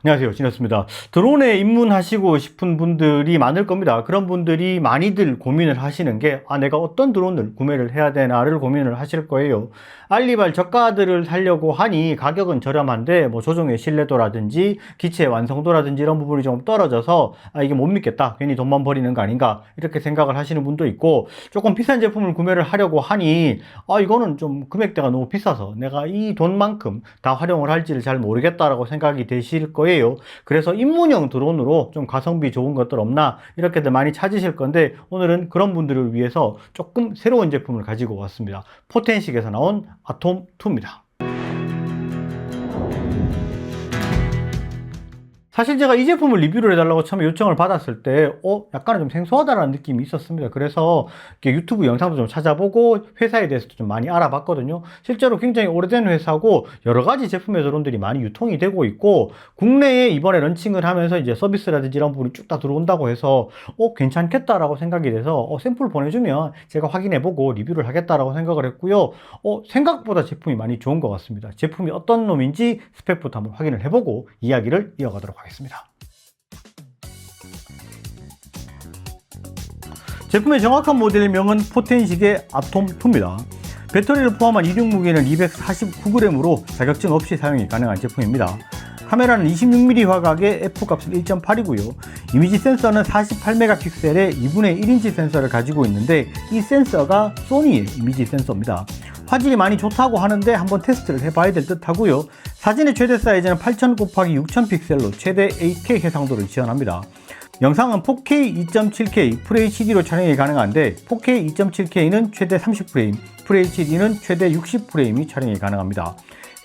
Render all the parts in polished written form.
안녕하세요, 진혁습니다. 드론에 입문하시고 싶은 분들이 많을 겁니다. 그런 분들이 많이들 고민을 하시는 게 내가 어떤 드론을 구매를 해야 되나를 고민을 하실 거예요. 알리발 저가들을 사려고 하니 가격은 저렴한데 조종의 신뢰도라든지 기체의 완성도라든지 이런 부분이 좀 떨어져서 이게 못 믿겠다, 괜히 돈만 버리는 거 아닌가, 이렇게 생각을 하시는 분도 있고, 조금 비싼 제품을 구매를 하려고 하니 이거는 좀 금액대가 너무 비싸서 내가 이 돈만큼 다 활용을 할지를 잘 모르겠다라고 생각이 되실 거예요. 그래서 입문형 드론으로 좀 가성비 좋은 것들 없나, 이렇게들 많이 찾으실 건데, 오늘은 그런 분들을 위해서 조금 새로운 제품을 가지고 왔습니다. 포텐식에서 나온 아톰2입니다. 사실 제가 이 제품을 리뷰를 해달라고 처음에 요청을 받았을 때 약간은 좀 생소하다라는 느낌이 있었습니다. 그래서 유튜브 영상도 좀 찾아보고 회사에 대해서도 좀 많이 알아봤거든요. 실제로 굉장히 오래된 회사고 여러 가지 제품의 드론들이 많이 유통이 되고 있고, 국내에 이번에 런칭을 하면서 이제 서비스라든지 이런 부분이 쭉 다 들어온다고 해서 괜찮겠다라고 생각이 돼서 샘플 보내주면 제가 확인해보고 리뷰를 하겠다라고 생각을 했고요. 생각보다 제품이 많이 좋은 것 같습니다. 제품이 어떤 놈인지 스펙부터 한번 확인을 해보고 이야기를 이어가도록 하겠습니다. 제품의 정확한 모델명은 포텐식의 아톰2입니다. 배터리를 포함한 이륙 무게는 249g으로 자격증 없이 사용이 가능한 제품입니다. 카메라는 26mm 화각의 F값은 1.8이고요. 이미지 센서는 48메가픽셀의 2분의 1인치 센서를 가지고 있는데, 이 센서가 소니의 이미지 센서입니다. 화질이 많이 좋다고 하는데 한번 테스트를 해봐야 될 듯 하고요. 사진의 최대 사이즈는 8000x6000픽셀로 최대 8K 해상도를 지원합니다. 영상은 4K 2.7K FHD로 촬영이 가능한데, 4K 2.7K는 최대 30프레임, FHD는 최대 60프레임이 촬영이 가능합니다.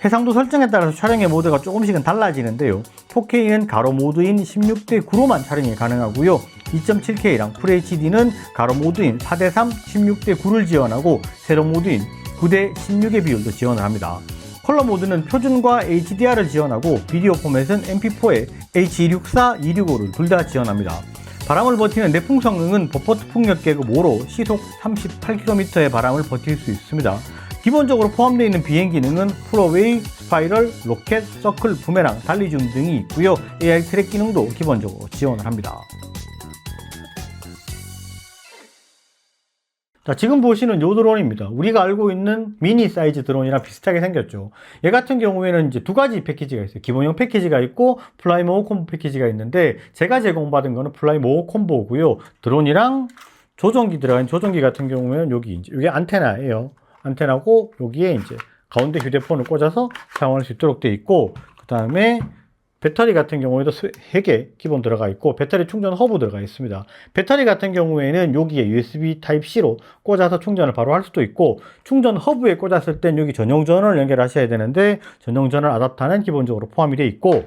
해상도 설정에 따라서 촬영의 모드가 조금씩은 달라지는데요. 4K는 가로 모드인 16:9로만 촬영이 가능하고요. 2.7K랑 FHD는 가로 모드인 4:3, 16:9를 지원하고 세로 모드인 9:16의 비율도 지원을 합니다. 컬러 모드는 표준과 HDR을 지원하고, 비디오 포맷은 MP4에 H264, 265를 둘 다 지원합니다. 바람을 버티는 내풍 성능은 버퍼트 풍력 계급 5로 시속 38km의 바람을 버틸 수 있습니다. 기본적으로 포함되어 있는 비행 기능은 플로웨이, 스파이럴, 로켓, 서클, 부메랑, 달리줌 등이 있고요. AI 트랙 기능도 기본적으로 지원을 합니다. 자, 지금 보시는 이 드론입니다. 우리가 알고 있는 미니 사이즈 드론이랑 비슷하게 생겼죠. 얘 같은 경우에는 이제 두 가지 패키지가 있어요. 기본형 패키지가 있고 플라이모어 콤보 패키지가 있는데, 제가 제공받은 거는 플라이모어 콤보고요. 드론이랑 조종기 들어간 조종기 같은 경우에는 이게 안테나예요. 안테나고, 여기에 이제 가운데 휴대폰을 꽂아서 사용할 수 있도록 되어 있고, 그 다음에 배터리 같은 경우에도 3개 기본 들어가 있고, 배터리 충전 허브 들어가 있습니다. 배터리 같은 경우에는 여기에 USB Type-C로 꽂아서 충전을 바로 할 수도 있고, 충전 허브에 꽂았을 땐 여기 전용 전원을 연결하셔야 되는데, 전용 전원 아답터는 기본적으로 포함이 되어 있고,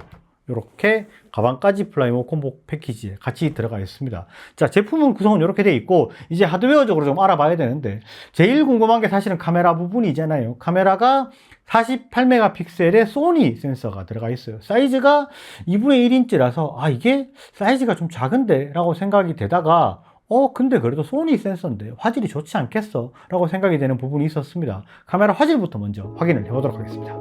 이렇게 가방까지 플라이모어 콤보 패키지에 같이 들어가 있습니다. 자, 제품은 구성은 이렇게 되어 있고, 이제 하드웨어적으로 좀 알아봐야 되는데, 제일 궁금한 게 사실은 카메라 부분이잖아요. 카메라가 48메가픽셀의 소니 센서가 들어가 있어요. 사이즈가 2분의 1인치라서 이게 사이즈가 좀 작은데 라고 생각이 되다가, 근데 그래도 소니 센서인데 화질이 좋지 않겠어 라고 생각이 되는 부분이 있었습니다. 카메라 화질부터 먼저 확인을 해보도록 하겠습니다.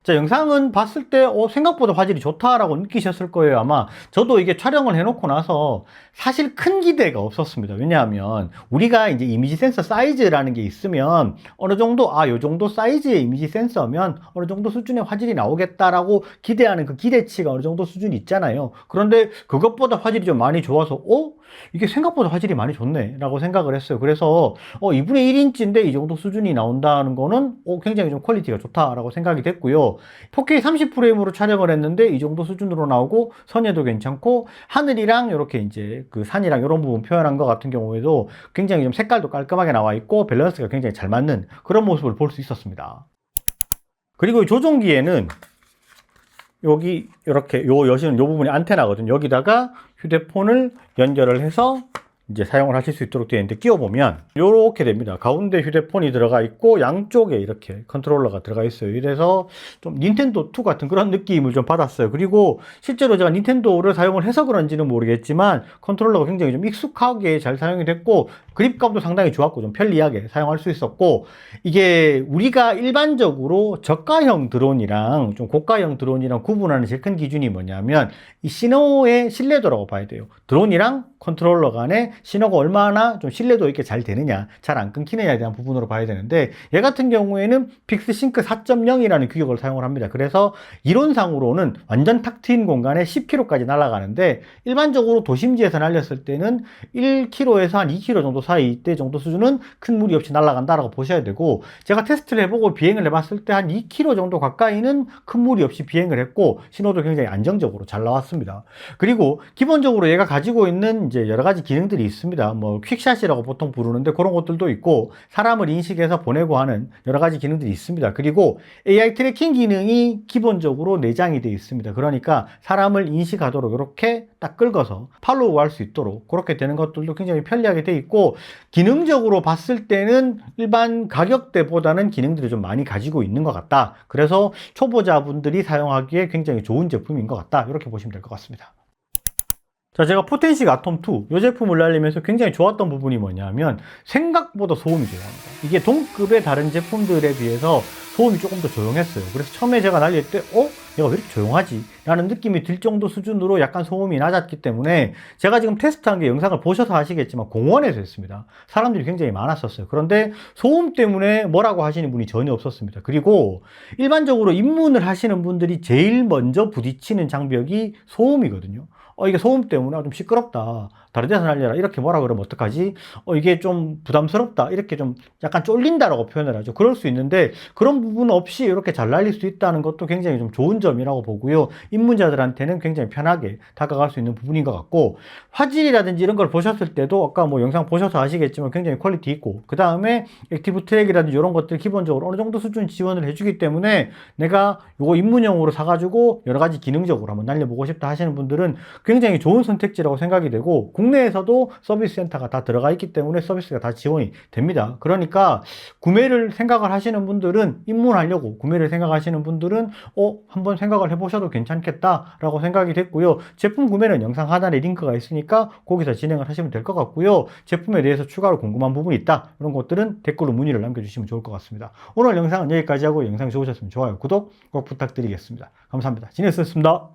자, 영상은 봤을 때 생각보다 화질이 좋다라고 느끼셨을 거예요. 아마 저도 이게 촬영을 해놓고 나서 사실 큰 기대가 없었습니다. 왜냐하면 우리가 이제 이미지 센서 사이즈라는 게 있으면 어느 정도 요 정도 사이즈의 이미지 센서면 어느 정도 수준의 화질이 나오겠다라고 기대하는 그 기대치가 어느 정도 수준이 있잖아요. 그런데 그것보다 화질이 좀 많이 좋아서 이게 생각보다 화질이 많이 좋네 라고 생각을 했어요. 그래서 2분의 1인치인데 이 정도 수준이 나온다는 거는 굉장히 좀 퀄리티가 좋다라고 생각이 됐고요. 4K 30프레임으로 촬영을 했는데 이 정도 수준으로 나오고 선회도 괜찮고 하늘이랑 이렇게 이제 그 산이랑 이런 부분 표현한 것 같은 경우에도 굉장히 좀 색깔도 깔끔하게 나와 있고 밸런스가 굉장히 잘 맞는 그런 모습을 볼 수 있었습니다. 그리고 이 조종기에는 여기 이렇게 여시는 요 부분이 안테나거든요. 여기다가 휴대폰을 연결을 해서 이제 사용을 하실 수 있도록 되어 있는데 끼워보면 이렇게 됩니다. 가운데 휴대폰이 들어가 있고 양쪽에 이렇게 컨트롤러가 들어가 있어요. 이래서 좀 닌텐도2 같은 그런 느낌을 좀 받았어요. 그리고 실제로 제가 닌텐도를 사용을 해서 그런지는 모르겠지만 컨트롤러가 굉장히 좀 익숙하게 잘 사용이 됐고 그립감도 상당히 좋았고 좀 편리하게 사용할 수 있었고 이게 우리가 일반적으로 저가형 드론이랑 좀 고가형 드론이랑 구분하는 제일 큰 기준이 뭐냐면 이 신호의 신뢰도라고 봐야 돼요. 드론이랑 컨트롤러 간에 신호가 얼마나 좀 신뢰도 있게 잘 되느냐, 잘 안 끊기느냐에 대한 부분으로 봐야 되는데 얘 같은 경우에는 픽스싱크 4.0이라는 규격을 사용을 합니다. 그래서 이론상으로는 완전 탁 트인 공간에 10km까지 날아가는데 일반적으로 도심지에서 날렸을 때는 1km에서 한 2km 정도 사이 이때 정도 수준은 큰 무리 없이 날아간다라고 보셔야 되고 제가 테스트를 해보고 비행을 해봤을 때 한 2km 정도 가까이는 큰 무리 없이 비행을 했고 신호도 굉장히 안정적으로 잘 나왔습니다. 그리고 기본적으로 얘가 가지고 있는 이제 여러 가지 기능들이 있습니다. 뭐 퀵샷이라고 보통 부르는데 그런 것들도 있고 사람을 인식해서 보내고 하는 여러 가지 기능들이 있습니다. 그리고 AI 트래킹 기능이 기본적으로 내장이 되어 있습니다. 그러니까 사람을 인식하도록 이렇게 딱 긁어서 팔로우 할 수 있도록 그렇게 되는 것들도 굉장히 편리하게 되어 있고 기능적으로 봤을 때는 일반 가격대보다는 기능들이 좀 많이 가지고 있는 것 같다. 그래서 초보자분들이 사용하기에 굉장히 좋은 제품인 것 같다. 이렇게 보시면 될 것 같습니다. 자, 제가 포텐식 아톰2 이 제품을 날리면서 굉장히 좋았던 부분이 뭐냐면 생각보다 소음이 조용합니다. 이게 동급의 다른 제품들에 비해서 소음이 조금 더 조용했어요. 그래서 처음에 제가 날릴 때 얘가 왜 이렇게 조용하지? 라는 느낌이 들 정도 수준으로 약간 소음이 낮았기 때문에 제가 지금 테스트한 게 영상을 보셔서 아시겠지만 공원에서 했습니다. 사람들이 굉장히 많았었어요. 그런데 소음 때문에 뭐라고 하시는 분이 전혀 없었습니다. 그리고 일반적으로 입문을 하시는 분들이 제일 먼저 부딪히는 장벽이 소음이거든요. 이게 소음 때문에 좀 시끄럽다. 다른 데서 날려라. 이렇게 뭐라 그러면 어떡하지? 이게 좀 부담스럽다. 이렇게 좀 약간 쫄린다라고 표현을 하죠. 그럴 수 있는데 그런 부분 없이 이렇게 잘 날릴 수 있다는 것도 굉장히 좀 좋은 점이라고 보고요. 입문자들한테는 굉장히 편하게 다가갈 수 있는 부분인 것 같고 화질이라든지 이런 걸 보셨을 때도 아까 뭐 영상 보셔서 아시겠지만 굉장히 퀄리티 있고 그 다음에 액티브 트랙이라든지 이런 것들 기본적으로 어느 정도 수준 지원을 해주기 때문에 내가 요거 입문용으로 사가지고 여러 가지 기능적으로 한번 날려보고 싶다 하시는 분들은 굉장히 좋은 선택지라고 생각이 되고 국내에서도 서비스 센터가 다 들어가 있기 때문에 서비스가 다 지원이 됩니다. 그러니까 구매를 생각을 하시는 분들은 입문하려고 구매를 생각하시는 분들은 한번 생각을 해보셔도 괜찮겠다라고 생각이 됐고요. 제품 구매는 영상 하단에 링크가 있으니까 거기서 진행을 하시면 될 것 같고요. 제품에 대해서 추가로 궁금한 부분이 있다. 이런 것들은 댓글로 문의를 남겨주시면 좋을 것 같습니다. 오늘 영상은 여기까지 하고 영상 좋으셨으면 좋아요, 구독 꼭 부탁드리겠습니다. 감사합니다. 지냈습니다.